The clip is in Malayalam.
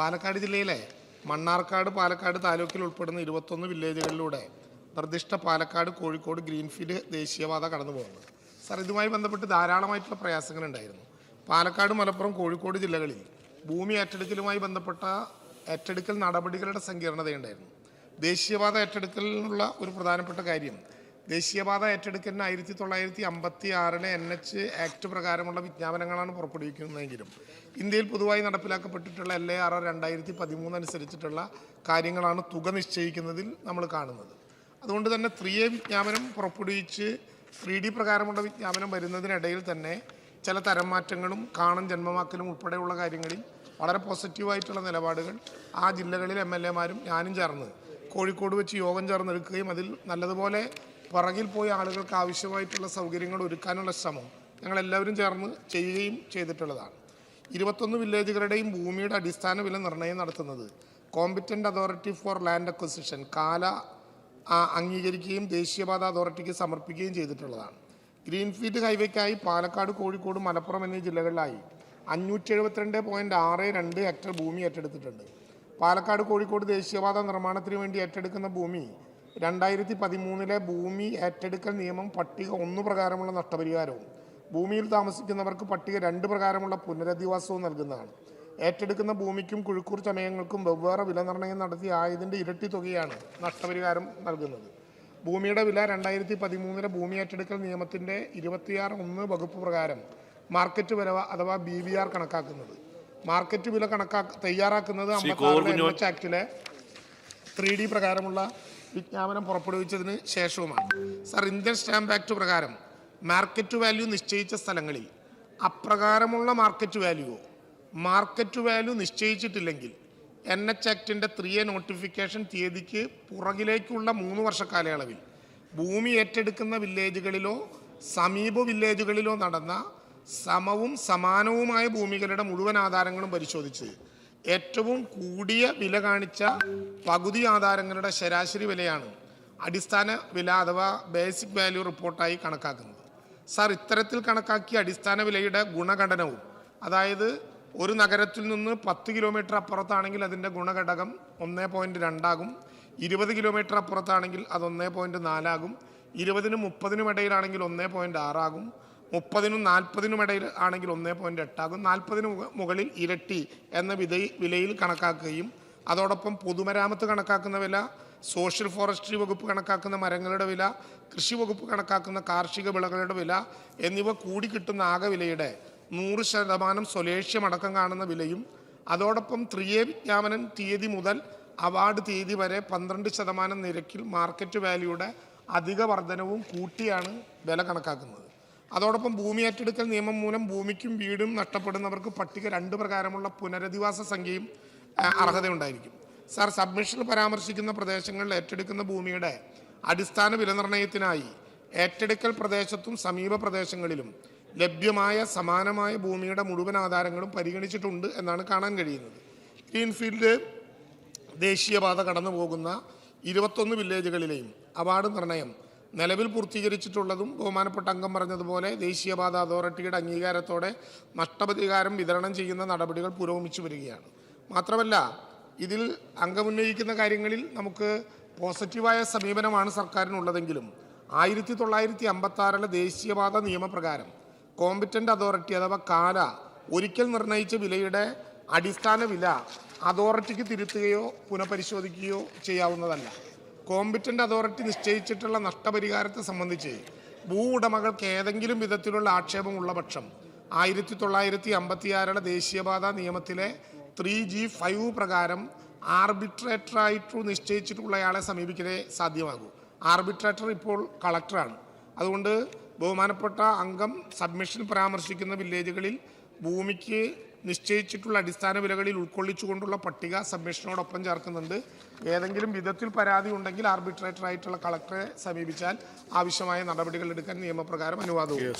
പാലക്കാട് ജില്ലയിലെ മണ്ണാർക്കാട് പാലക്കാട് താലൂക്കിൽ ഉൾപ്പെടുന്ന 21 വില്ലേജുകളിലൂടെ നിർദ്ദിഷ്ട പാലക്കാട് കോഴിക്കോട് ഗ്രീൻഫീൽഡ് ദേശീയപാത കടന്നു പോകുന്നത്. സാർ, ഇതുമായി ബന്ധപ്പെട്ട് ധാരാളമായിട്ടുള്ള പ്രയാസങ്ങളുണ്ടായിരുന്നു. പാലക്കാട്, മലപ്പുറം, കോഴിക്കോട് ജില്ലകളിൽ ഭൂമി ഏറ്റെടുക്കലുമായി ബന്ധപ്പെട്ട ഏറ്റെടുക്കൽ നടപടികളുടെ സങ്കീർണതയുണ്ടായിരുന്നു. ദേശീയപാത ഏറ്റെടുക്കലിനുള്ള ഒരു പ്രധാനപ്പെട്ട കാര്യം, ദേശീയപാത ഏറ്റെടുക്കലിന് 1956 NH ആക്ട് പ്രകാരമുള്ള വിജ്ഞാപനങ്ങളാണ് പുറപ്പെടുവിക്കുന്നതെങ്കിലും ഇന്ത്യയിൽ പൊതുവായി നടപ്പിലാക്കപ്പെട്ടിട്ടുള്ള LAR 2013 അനുസരിച്ചിട്ടുള്ള കാര്യങ്ങളാണ് തുക നിശ്ചയിക്കുന്നതിൽ നമ്മൾ കാണുന്നത്. അതുകൊണ്ട് തന്നെ 3A വിജ്ഞാപനം പുറപ്പെടുവിച്ച് 3D പ്രകാരമുള്ള വിജ്ഞാപനം വരുന്നതിനിടയിൽ തന്നെ ചില തരം മാറ്റങ്ങളും കാണൻ ജന്മമാക്കലും ഉൾപ്പെടെയുള്ള കാര്യങ്ങളിൽ വളരെ പോസിറ്റീവായിട്ടുള്ള നിലപാടുകൾ ആ ജില്ലകളിൽ MLA മാരും ഞാനും ചേർന്ന് കോഴിക്കോട് വെച്ച് യോഗം ചേർന്നെടുക്കുകയും അതിൽ നല്ലതുപോലെ പുറകിൽ പോയി ആളുകൾക്ക് ആവശ്യമായിട്ടുള്ള സൗകര്യങ്ങൾ ഒരുക്കാനുള്ള ശ്രമം ഞങ്ങളെല്ലാവരും ചേർന്ന് ചെയ്യുകയും ചെയ്തിട്ടുള്ളതാണ്. 21 വില്ലേജുകളുടെയും ഭൂമിയുടെ അടിസ്ഥാന വില നിർണ്ണയം നടത്തുന്നത് competent authority four land acquisition കാല അംഗീകരിക്കുകയും ദേശീയപാത അതോറിറ്റിക്ക് സമർപ്പിക്കുകയും ചെയ്തിട്ടുള്ളതാണ്. ഗ്രീൻഫീൽഡ് ഹൈവേക്കായി പാലക്കാട്, കോഴിക്കോട്, മലപ്പുറം എന്നീ ജില്ലകളിലായി 572.62 ഹെക്ടർ ഭൂമി ഏറ്റെടുത്തിട്ടുണ്ട്. പാലക്കാട്, കോഴിക്കോട് ദേശീയപാത നിർമ്മാണത്തിന് വേണ്ടി ഏറ്റെടുക്കുന്ന ഭൂമി 2013 ഭൂമി ഏറ്റെടുക്കൽ നിയമം പട്ടിക 1 പ്രകാരമുള്ള നഷ്ടപരിഹാരവും ഭൂമിയിൽ താമസിക്കുന്നവർക്ക് പട്ടിക 2 പ്രകാരമുള്ള പുനരധിവാസവും നൽകുന്നതാണ്. ഏറ്റെടുക്കുന്ന ഭൂമിക്കും കുഴിക്കൂർ ചമയങ്ങൾക്കും വെവ്വേറെ വില നിർണ്ണയം നടത്തി ആയതിൻ്റെ ഇരട്ടി തുകയാണ് നഷ്ടപരിഹാരം നൽകുന്നത്. ഭൂമിയുടെ വില 2013 ഭൂമി ഏറ്റെടുക്കൽ നിയമത്തിൻ്റെ 26(1) വകുപ്പ് പ്രകാരം മാർക്കറ്റ് വില അഥവാ BVR കണക്കാക്കുന്നത്. മാർക്കറ്റ് വില തയ്യാറാക്കുന്നത് 56 NH ആക്ടിലെ 3D പ്രകാരമുള്ള വിജ്ഞാപനം പുറപ്പെടുവിച്ചതിന് ശേഷവുമാണ്. സർ, ഇന്ത്യൻ സ്റ്റാമ്പ് ആക്ട് പ്രകാരം മാർക്കറ്റ് വാല്യൂ നിശ്ചയിച്ച സ്ഥലങ്ങളിൽ അപ്രകാരമുള്ള മാർക്കറ്റ് വാല്യൂ നിശ്ചയിച്ചിട്ടില്ലെങ്കിൽ NH ആക്ടിൻ്റെ 3A നോട്ടിഫിക്കേഷൻ തീയതിക്ക് പുറകിലേക്കുള്ള 3 വർഷ കാലയളവിൽ ഭൂമി ഏറ്റെടുക്കുന്ന വില്ലേജുകളിലോ സമീപ വില്ലേജുകളിലോ നടന്ന സമവും സമാനവുമായ ഭൂമികളുടെ മുഴുവൻ ആധാരങ്ങളും പരിശോധിച്ച് ഏറ്റവും കൂടിയ വില കാണിച്ച പകുതി ആധാരങ്ങളുടെ ശരാശരി വിലയാണ് അടിസ്ഥാന വില അഥവാ ബേസിക് വാല്യൂ റിപ്പോർട്ടായി കണക്കാക്കുന്നത്. സാർ, ഇത്തരത്തിൽ കണക്കാക്കിയ അടിസ്ഥാന വിലയുടെ ഗുണഘടനവും, അതായത് ഒരു നഗരത്തിൽ നിന്ന് 10 കിലോമീറ്റർ അപ്പുറത്താണെങ്കിൽ അതിൻ്റെ ഗുണഘടകം 1.2 ആകും, 20 കിലോമീറ്റർ അപ്പുറത്താണെങ്കിൽ അത് 1.4 ആകും, 20-നും 30-നും ഇടയിലാണെങ്കിൽ 1.6 ആകും, 30-നും 40-നും ഇടയിൽ ആണെങ്കിൽ 1.8 ആകും, 40-ന് മുകളിൽ ഇരട്ടി എന്ന വിലയിൽ കണക്കാക്കുകയും അതോടൊപ്പം പൊതുമരാമത്ത് കണക്കാക്കുന്ന വില, സോഷ്യൽ ഫോറസ്ട്രി വകുപ്പ് കണക്കാക്കുന്ന മരങ്ങളുടെ വില, കൃഷി വകുപ്പ് കണക്കാക്കുന്ന കാർഷിക വിളകളുടെ വില എന്നിവ കൂടി കിട്ടുന്ന ആകെ വിലയുടെ 100% സ്വലേഷ്യം അടക്കം കാണുന്ന വിലയും അതോടൊപ്പം 3A വിജ്ഞാപനം തീയതി മുതൽ അവാർഡ് തീയതി വരെ 12% നിരക്കിൽ മാർക്കറ്റ് വാല്യൂയുടെ അധിക വർധനവും കൂട്ടിയാണ് വില കണക്കാക്കുന്നത്. അതോടൊപ്പം ഭൂമി ഏറ്റെടുക്കൽ നിയമം മൂലം ഭൂമിക്കും വീടും നഷ്ടപ്പെടുന്നവർക്ക് പട്ടിക 2 പ്രകാരമുള്ള പുനരധിവാസ സംഖ്യയും അർഹതയുണ്ടായിരിക്കും. സാർ, സബ്മിഷനിൽ പരാമർശിക്കുന്ന പ്രദേശങ്ങളിൽ ഏറ്റെടുക്കുന്ന ഭൂമിയുടെ അടിസ്ഥാന വില നിർണ്ണയത്തിനായി ഏറ്റെടുക്കൽ പ്രദേശത്തും സമീപ പ്രദേശങ്ങളിലും ലഭ്യമായ സമാനമായ ഭൂമിയുടെ മുഴുവൻ ആധാരങ്ങളും പരിഗണിച്ചിട്ടുണ്ട് എന്നാണ് കാണാൻ കഴിയുന്നത്. ഗ്രീൻഫീൽഡ് ദേശീയപാത കടന്നു പോകുന്ന 21 വില്ലേജുകളിലെയും അവാർഡ് നിർണ്ണയം നിലവിൽ പൂർത്തീകരിച്ചിട്ടുള്ളതും ബഹുമാനപ്പെട്ട അംഗം പറഞ്ഞതുപോലെ ദേശീയപാത അതോറിറ്റിയുടെ അംഗീകാരത്തോടെ നഷ്ടപരിഹാരം വിതരണം ചെയ്യുന്ന നടപടികൾ പുരോഗമിച്ചു വരികയാണ്. മാത്രമല്ല, ഇതിൽ അംഗമുന്നയിക്കുന്ന കാര്യങ്ങളിൽ നമുക്ക് പോസിറ്റീവായ സമീപനമാണ് സർക്കാരിനുള്ളതെങ്കിലും 1956 ദേശീയപാത നിയമപ്രകാരം കോമ്പറ്റൻ്റ് അതോറിറ്റി അഥവാ കാല ഒരിക്കൽ നിർണ്ണയിച്ച വിലയുടെ അടിസ്ഥാന വില അതോറിറ്റിക്ക് തിരുത്തുകയോ പുനഃപരിശോധിക്കുകയോ ചെയ്യാവുന്നതല്ല. കോമ്പറ്റൻ്റ് അതോറിറ്റി നിശ്ചയിച്ചിട്ടുള്ള നഷ്ടപരിഹാരത്തെ സംബന്ധിച്ച് ഭൂ ഉടമകൾക്ക് ഏതെങ്കിലും വിധത്തിലുള്ള ആക്ഷേപമുള്ള പക്ഷം 1956 ദേശീയപാത നിയമത്തിലെ 3G5 പ്രകാരം ആർബിട്രേറ്ററായിട്ട് നിശ്ചയിച്ചിട്ടുള്ളയാളെ സമീപിക്കലേ സാധ്യമാകൂ. ആർബിട്രേറ്റർ ഇപ്പോൾ കളക്ടറാണ്. അതുകൊണ്ട് ബഹുമാനപ്പെട്ട അംഗം സബ്മിഷൻ പരാമർശിക്കുന്ന വില്ലേജുകളിൽ ഭൂമിക്ക് നിശ്ചയിച്ചിട്ടുള്ള അടിസ്ഥാന വിലകളിൽ ഉൾക്കൊള്ളിച്ചുകൊണ്ടുള്ള പട്ടിക സബ്മിഷനോടൊപ്പം ചേർക്കുന്നുണ്ട്. ഏതെങ്കിലും വിധത്തിൽ പരാതി ഉണ്ടെങ്കിൽ ആർബിട്രേറ്ററായിട്ടുള്ള കളക്ടറെ സമീപിച്ചാൽ ആവശ്യമായ നടപടികൾ എടുക്കാൻ നിയമപ്രകാരം അനുവാദവും.